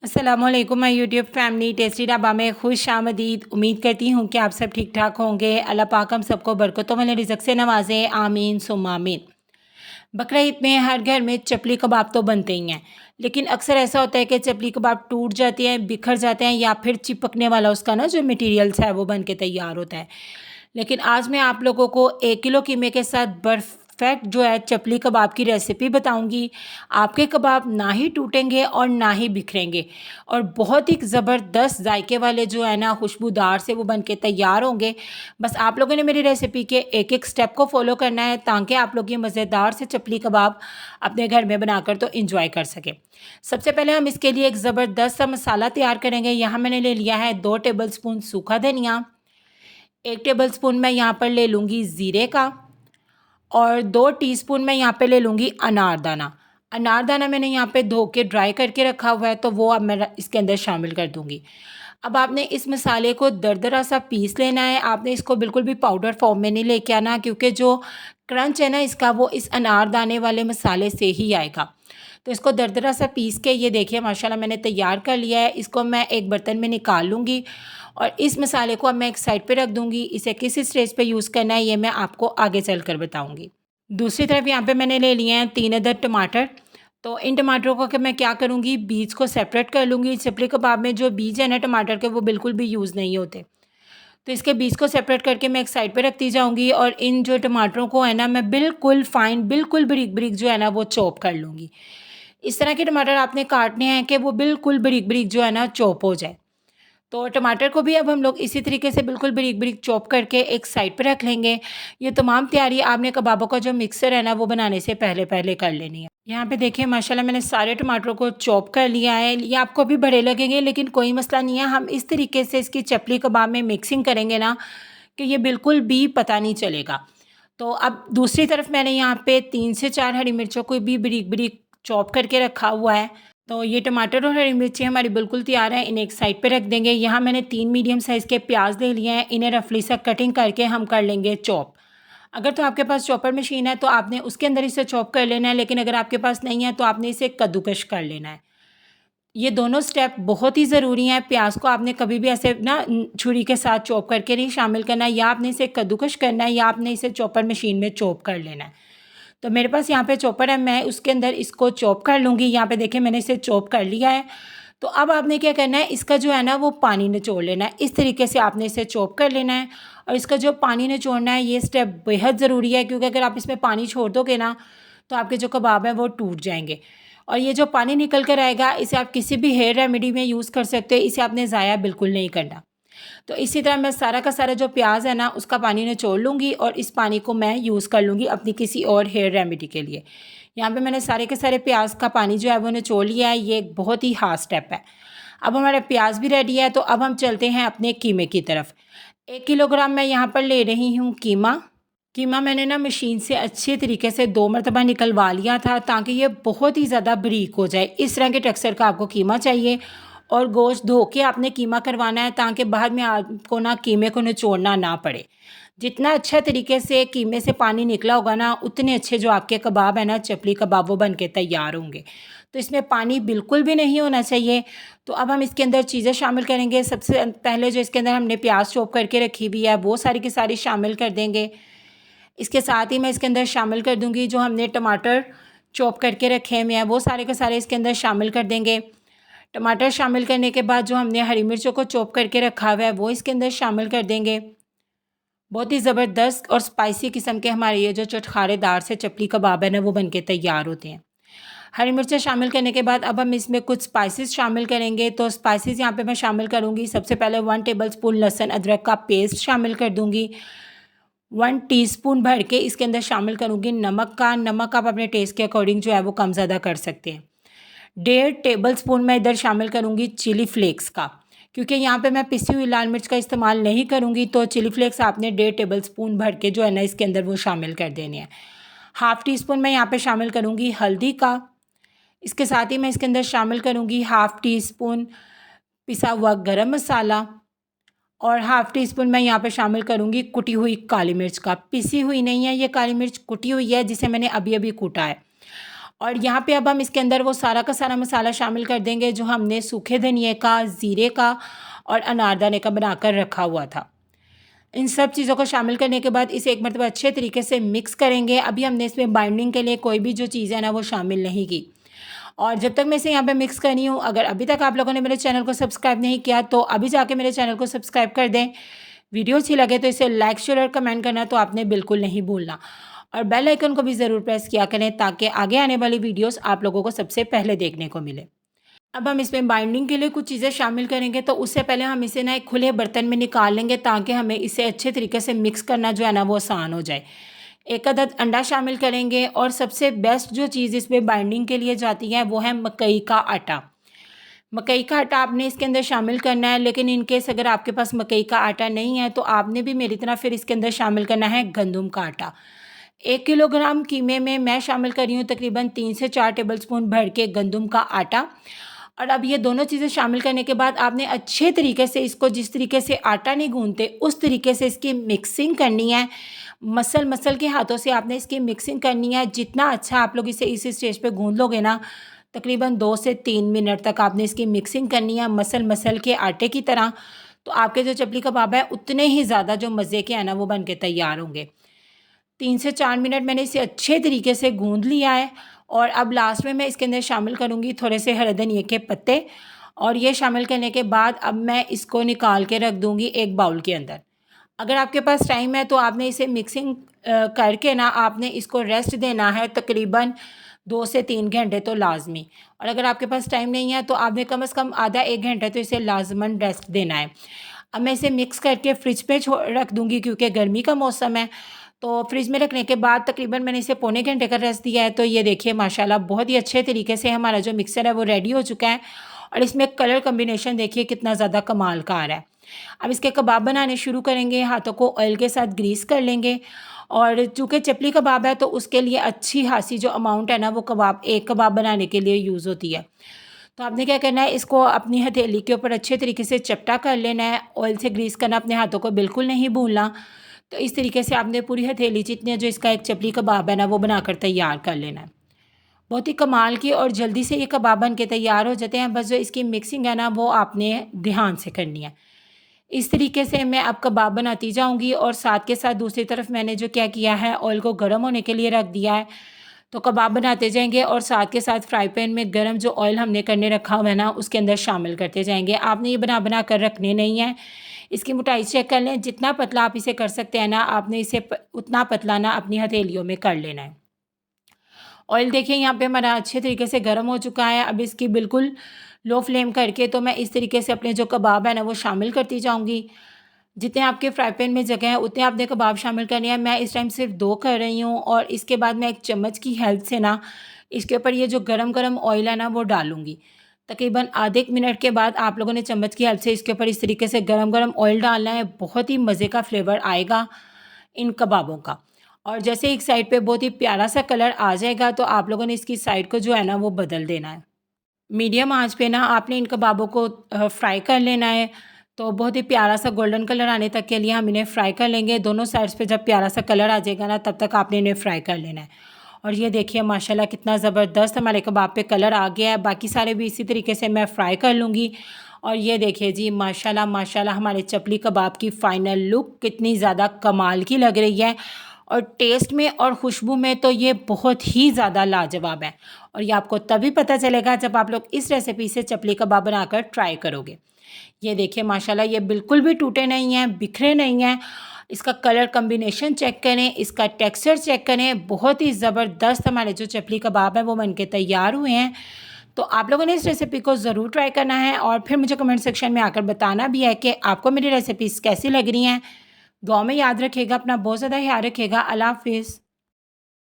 अस्सलामुअलैकुम my YouTube family. Tasty dhaba में खुश आमदीद। उम्मीद करती हूँ कि आप सब ठीक ठाक होंगे। अल्लाह पाक हम सबको बरकतों वाले रिज़्क़ से नवाज़े, आमीन सुम्मा आमीन। बकरा ईद में हर घर में चपली कबाब तो बनते ही हैं, लेकिन अक्सर ऐसा होता है कि चपली कबाब टूट जाते हैं, बिखर जाते हैं या फिर चिपकने वाला उसका ना जो मटीरियल्स है वो बन के तैयार होता है। लेकिन आज मैं आप लोगों को 1 किलो कीमे के साथ परफेक्ट जो है चपली कबाब की रेसिपी बताऊंगी। आपके कबाब ना ही टूटेंगे और ना ही बिखरेंगे और बहुत ही ज़बरदस्त जायके वाले जो है ना खुशबूदार से वो बन के तैयार होंगे। बस आप लोगों ने मेरी रेसिपी के एक एक स्टेप को फॉलो करना है ताकि आप लोग ये मज़ेदार से चपली कबाब अपने घर में बनाकर तो इंजॉय कर सकें। सबसे पहले हम इसके लिए एक ज़बरदस्त सा मसाला तैयार करेंगे। यहाँ मैंने ले लिया है 2 टेबल स्पून सूखा धनिया, 1 टेबल स्पून मैं यहाँ पर ले लूँगी ज़ीरे का और 2 टीस्पून मैं यहाँ पे ले लूँगी अनारदाना। अनारदाना मैंने यहाँ पे धो के ड्राई करके रखा हुआ है, तो वो अब मैं इसके अंदर शामिल कर दूँगी। अब आपने इस मसाले को दरदरा सा पीस लेना है। आपने इसको बिल्कुल भी पाउडर फॉर्म में नहीं लेके आना, क्योंकि जो क्रंच है ना इसका वो इस अनारदाने वाले मसाले से ही आएगा। तो इसको दरदरा सा पीस के ये देखिए माशाल्लाह मैंने तैयार कर लिया है। इसको मैं एक बर्तन में निकाल लूँगी और इस मसाले को अब मैं एक साइड पे रख दूँगी। इसे किस स्टेज पे यूज़ करना है ये मैं आपको आगे चल कर बताऊँगी। दूसरी तरफ यहाँ पे मैंने ले लिए हैं 3 अदद टमाटर। तो इन टमाटरों को कि मैं क्या करूँगी, बीज को सेपरेट कर लूँगी। चपली कबाब में जो बीज है ना टमाटर के वो बिल्कुल भी यूज़ नहीं होते, तो इसके बीज को सेपरेट करके मैं एक साइड पे रखती जाऊँगी और इन जो टमाटरों को है ना मैं बिल्कुल फाइन, बिल्कुल बारीक बारीक जो है ना वो चॉप कर लूँगी। इस तरह के टमाटर आपने काटने हैं कि वो बिल्कुल बारीक बारीक जो है ना चॉप हो जाए। तो टमाटर को भी अब हम लोग इसी तरीके से बिल्कुल बारीक बारीक चॉप करके एक साइड पे रख लेंगे। ये तमाम तैयारी आपने कबाबों का जो मिक्सर है ना वो बनाने से पहले पहले कर लेनी है। यहाँ पे देखिए माशाल्लाह मैंने सारे टमाटरों को चॉप कर लिया है। ये आपको भी बड़े लगेंगे लेकिन कोई मसला नहीं है। हम इस तरीके से इसकी चपली कबाब में मिक्सिंग करेंगे ना कि ये बिल्कुल भी पता नहीं चलेगा। तो अब दूसरी तरफ मैंने यहाँ पे 3 से 4 हरी मिर्चों को भी बारीक बारीक चॉप करके रखा हुआ है। तो ये टमाटर और हरी मिर्ची हमारी बिल्कुल तैयार है, इन्हें एक साइड पे रख देंगे। यहाँ मैंने 3 मीडियम साइज़ के प्याज ले लिए हैं, इन्हें रफली सा कटिंग करके हम कर लेंगे चॉप। अगर तो आपके पास चॉपर मशीन है तो आपने उसके अंदर इसे चॉप कर लेना है, लेकिन अगर आपके पास नहीं है तो आपने इसे कद्दूकश कर लेना है। ये दोनों स्टेप बहुत ही ज़रूरी हैं। प्याज को आपने कभी भी ऐसे ना छुरी के साथ चॉप करके नहीं शामिल करना है, या आपने इसे कद्दूकश करना है या आपने इसे चॉपर मशीन में चॉप कर लेना है। तो मेरे पास यहाँ पे चॉपर है, मैं उसके अंदर इसको चॉप कर लूँगी। यहाँ पे देखिए मैंने इसे चॉप कर लिया है। तो अब आपने क्या करना है, इसका जो है ना वो पानी निचोड़ लेना है। इस तरीके से आपने इसे चॉप कर लेना है और इसका जो पानी निचोड़ना है ये स्टेप बेहद ज़रूरी है, क्योंकि अगर आप इसमें पानी छोड़ दोगे ना तो आपके जो कबाब हैं वो टूट जाएंगे। और ये जो पानी निकल कर आएगा इसे आप किसी भी हेयर रेमेडी में यूज़ कर सकते हो, इसे आपने ज़ाया बिल्कुल नहीं करना। तो इसी तरह मैं सारा का सारा जो प्याज है ना उसका पानी निचोड़ लूँगी और इस पानी को मैं यूज़ कर लूँगी अपनी किसी और हेयर रेमेडी के लिए। यहाँ पे मैंने सारे के सारे प्याज का पानी जो है वो निचोड़ लिया है। ये एक बहुत ही हार्ड स्टेप है। अब हमारा प्याज भी रेडी है, तो अब हम चलते हैं अपने कीमे की तरफ। 1 किलोग्राम मैं यहाँ पर ले रही हूँ कीमा। कीमा मैंने ना मशीन से अच्छे तरीके से 2 मरतबा निकलवा लिया था ताकि ये बहुत ही ज़्यादा बारीक हो जाए। इस तरह के टेक्सचर का आपको कीमा चाहिए और गोश्त धो के आपने कीमा करवाना है ताकि बाद में आपको ना कीमे को निचोड़ना ना पड़े। जितना अच्छा तरीके से कीमे से पानी निकला होगा ना उतने अच्छे जो आपके कबाब है ना चपली कबाब वो बन के तैयार होंगे। तो इसमें पानी बिल्कुल भी नहीं होना चाहिए। तो अब हम इसके अंदर चीज़ें शामिल करेंगे। सबसे पहले जो इसके अंदर हमने प्याज चॉप करके रखी हुई है वो सारी की सारी शामिल कर देंगे। इसके साथ ही मैं इसके अंदर शामिल कर दूँगी जो हमने टमाटर चॉप करके रखे हुए हैं वो सारे के सारे इसके अंदर शामिल कर देंगे। टमाटर शामिल करने के बाद जो हमने हरी मिर्चों को चॉप करके रखा हुआ है वो इसके अंदर शामिल कर देंगे। बहुत ही ज़बरदस्त और स्पाइसी किस्म के हमारे ये जो चटखारेदार से चपली कबाब है ना वो बनके तैयार होते हैं। हरी मिर्चें शामिल करने के बाद अब हम इसमें कुछ स्पाइसेस शामिल करेंगे। तो स्पाइसेस यहाँ पे मैं शामिल करूँगी। सबसे पहले 1 टेबलस्पून लहसुन अदरक का पेस्ट शामिल कर दूँगी। 1 टीस्पून भर के इसके अंदर शामिल करूँगी नमक का। नमक आप अपने टेस्ट के अकॉर्डिंग जो है वो कम ज़्यादा कर सकते हैं। 1.5 टेबलस्पून मैं इधर शामिल करूँगी चिली फ्लेक्स का, क्योंकि यहाँ पे मैं पिसी हुई लाल मिर्च का इस्तेमाल नहीं करूँगी। तो चिली फ्लेक्स आपने 1.5 टेबलस्पून भर के जो है ना इसके अंदर वो शामिल कर देने हैं। हाफ़ टी स्पून मैं यहाँ पे शामिल करूँगी हल्दी का। इसके साथ ही मैं इसके अंदर शामिल करूँगी हाफ़ टी स्पून पिसा हुआ गरम मसाला और हाफ़ टी स्पून मैं यहाँ पे शामिल करूँगी कुटी हुई काली मिर्च का। पिसी हुई नहीं है ये काली मिर्च, कुटी हुई है जिसे मैंने अभी अभी कूटा है। और यहाँ पे अब हम इसके अंदर वो सारा का सारा मसाला शामिल कर देंगे जो हमने सूखे धनिए का, ज़ीरे का और अनारदाने का बनाकर रखा हुआ था। इन सब चीज़ों को शामिल करने के बाद इसे एक मरतबा अच्छे तरीके से मिक्स करेंगे। अभी हमने इसमें बाइंडिंग के लिए कोई भी जो चीज़ है ना वो शामिल नहीं की। और जब तक मैं इसे यहाँ पे मिक्स कर रही हूँ, अगर अभी तक आप लोगों ने मेरे चैनल को सब्सक्राइब नहीं किया तो अभी जाके मेरे चैनल को सब्सक्राइब कर दें। वीडियो अच्छी लगे तो इसे लाइक, शेयर और कमेंट करना तो आपने बिल्कुल नहीं भूलना। और बेल आइकन को भी ज़रूर प्रेस किया करें ताकि आगे आने वाली वीडियोस आप लोगों को सबसे पहले देखने को मिले। अब हम इसमें बाइंडिंग के लिए कुछ चीज़ें शामिल करेंगे, तो उससे पहले हम इसे ना एक खुले बर्तन में निकाल लेंगे ताकि हमें इसे अच्छे तरीके से मिक्स करना जो है ना वो आसान हो जाए। एक अदद अंडा शामिल करेंगे और सबसे बेस्ट जो चीज़ इसमें बाइंडिंग के लिए जाती है वो है मकई का आटा। मकई का आटा आपने इसके अंदर शामिल करना है, लेकिन इन केस अगर आपके पास मकई का आटा नहीं है तो आपने भी मेरी तरह फिर इसके अंदर शामिल करना है गंदम का आटा। 1 किलोग्राम कीमे में मैं शामिल कर रही हूँ तकरीबन 3 से 4 टेबलस्पून भर के गंदम का आटा। और अब ये दोनों चीज़ें शामिल करने के बाद आपने अच्छे तरीके से इसको, जिस तरीके से आटा नहीं गूँथते उस तरीके से इसकी मिक्सिंग करनी है। मसल मसल के हाथों से आपने इसकी मिक्सिंग करनी है। जितना अच्छा आप लोग इसे इस स्टेज पे गूँथ लोगे ना, तकरीबन 2 से 3 मिनट तक आपने इसकी मिक्सिंग करनी है मसल मसल के आटे की तरह। तो आपके जो चपली कबाब है उतने ही ज़्यादा जो मज़े के हैं ना वो बन के तैयार होंगे। 3 से 4 मिनट मैंने इसे अच्छे तरीके से गूँध लिया है। और अब लास्ट में मैं इसके अंदर शामिल करूँगी थोड़े से हरे धनिए के पत्ते। और ये शामिल करने के बाद अब मैं इसको निकाल के रख दूँगी एक बाउल के अंदर। अगर आपके पास टाइम है तो आपने इसे मिक्सिंग करके ना आपने इसको रेस्ट देना है तकरीबन 2 से 3 घंटे तो लाज़मी। और अगर आपके पास टाइम नहीं है तो आपने कम से कम आधा 1 घंटा तो इसे लाज़मन रेस्ट देना है। अब मैं इसे मिक्स करके फ्रिज पे रख दूँगी क्योंकि गर्मी का मौसम है। तो फ्रिज में रखने के बाद तकरीबन मैंने इसे पौने घंटे का रेस्ट दिया है। तो ये देखिए माशाल्लाह बहुत ही अच्छे तरीके से हमारा जो मिक्सर है वो रेडी हो चुका है। और इसमें कलर कॉम्बिनेशन देखिए कितना ज़्यादा कमाल का आ रहा है। अब इसके कबाब बनाने शुरू करेंगे। हाथों को ऑयल के साथ ग्रीस कर लेंगे। और चूँकि चपली कबाब है तो उसके लिए अच्छी खासी जो अमाउंट है ना वो एक कबाब बनाने के लिए यूज़ होती है। तो आपने क्या करना है, इसको अपनी हथेली के ऊपर अच्छे तरीके से चपटा कर लेना है। ऑयल से ग्रीस करना, अपने हाथों को बिल्कुल नहीं भूलना। तो इस तरीके से आपने पूरी हथेली जितने जो इसका एक चपली कबाब है ना वो बनाकर तैयार कर लेना है। बहुत ही कमाल की और जल्दी से ये कबाब बन के तैयार हो जाते हैं। बस जो इसकी मिक्सिंग है ना वो आपने ध्यान से करनी है। इस तरीके से मैं अब कबाब बनाती जाऊंगी और साथ के साथ दूसरी तरफ मैंने जो क्या किया है, ऑयल को गर्म होने के लिए रख दिया है। तो कबाब बनाते जाएंगे और साथ के साथ फ्राई पैन में गर्म जो ऑयल हमने करने रखा हुआ है ना उसके अंदर शामिल करते जाएंगे। आपने ये बना बना कर रखने नहीं है। इसकी मोटाई चेक कर लें, जितना पतला आप इसे कर सकते हैं ना आपने इसे उतना पतला ना अपनी हथेलियों में कर लेना है। ऑयल देखिए यहाँ पे हमारा अच्छे तरीके से गर्म हो चुका है। अब इसकी बिल्कुल लो फ्लेम करके तो मैं इस तरीके से अपने जो कबाब है ना वो शामिल करती जाऊँगी। जितने आपके फ्राई पैन में जगह है उतने आपने कबाब शामिल करने हैं। मैं इस टाइम सिर्फ 2 कर रही हूँ और इसके बाद मैं एक चम्मच की हेल्प से ना इसके ऊपर ये जो गरम गरम ऑयल है ना वो डालूँगी। तकरीबन आधे 1 मिनट के बाद आप लोगों ने चम्मच की हेल्प से इसके ऊपर इस तरीके से गरम गरम ऑयल डालना है। बहुत ही मज़े का फ्लेवर आएगा इन कबाबों का। और जैसे एक साइड पे बहुत ही प्यारा सा कलर आ जाएगा तो आप लोगों ने इसकी साइड को जो है ना वो बदल देना है। मीडियम आंच पे ना आपने इन कबाबों को फ्राई कर लेना है। तो बहुत ही प्यारा सा गोल्डन कलर आने तक के लिए हम इन्हें फ्राई कर लेंगे। दोनों साइड्स पे जब प्यारा सा कलर आ जाएगा ना तब तक आपने इन्हें फ्राई कर लेना है। और ये देखिए माशाल्लाह कितना ज़बरदस्त हमारे कबाब पे कलर आ गया है। बाकी सारे भी इसी तरीके से मैं फ्राई कर लूँगी। और ये देखिए जी माशाल्लाह माशाल्लाह हमारे चपली कबाब की फ़ाइनल लुक कितनी ज़्यादा कमाल की लग रही है। और टेस्ट में और खुशबू में तो ये बहुत ही ज़्यादा लाजवाब है। और ये आपको तभी पता चलेगा जब आप लोग इस रेसिपी से चपली कबाब बनाकर ट्राई करोगे। ये देखिए माशाल्लाह ये बिल्कुल भी टूटे नहीं हैं, बिखरे नहीं हैं। इसका कलर कॉम्बिनेशन चेक करें, इसका टेक्सचर चेक करें। बहुत ही ज़बरदस्त हमारे जो चपली कबाब हैं वो बनके तैयार हुए हैं। तो आप लोगों ने इस रेसिपी को ज़रूर ट्राई करना है और फिर मुझे कमेंट सेक्शन में आकर बताना भी है कि आपको मेरी रेसिपीज़ कैसी लग रही हैं। दुआ में याद रखिएगा, अपना बहुत ज़्यादा ख्याल रखिएगा। अल्लाह हाफ़िज़।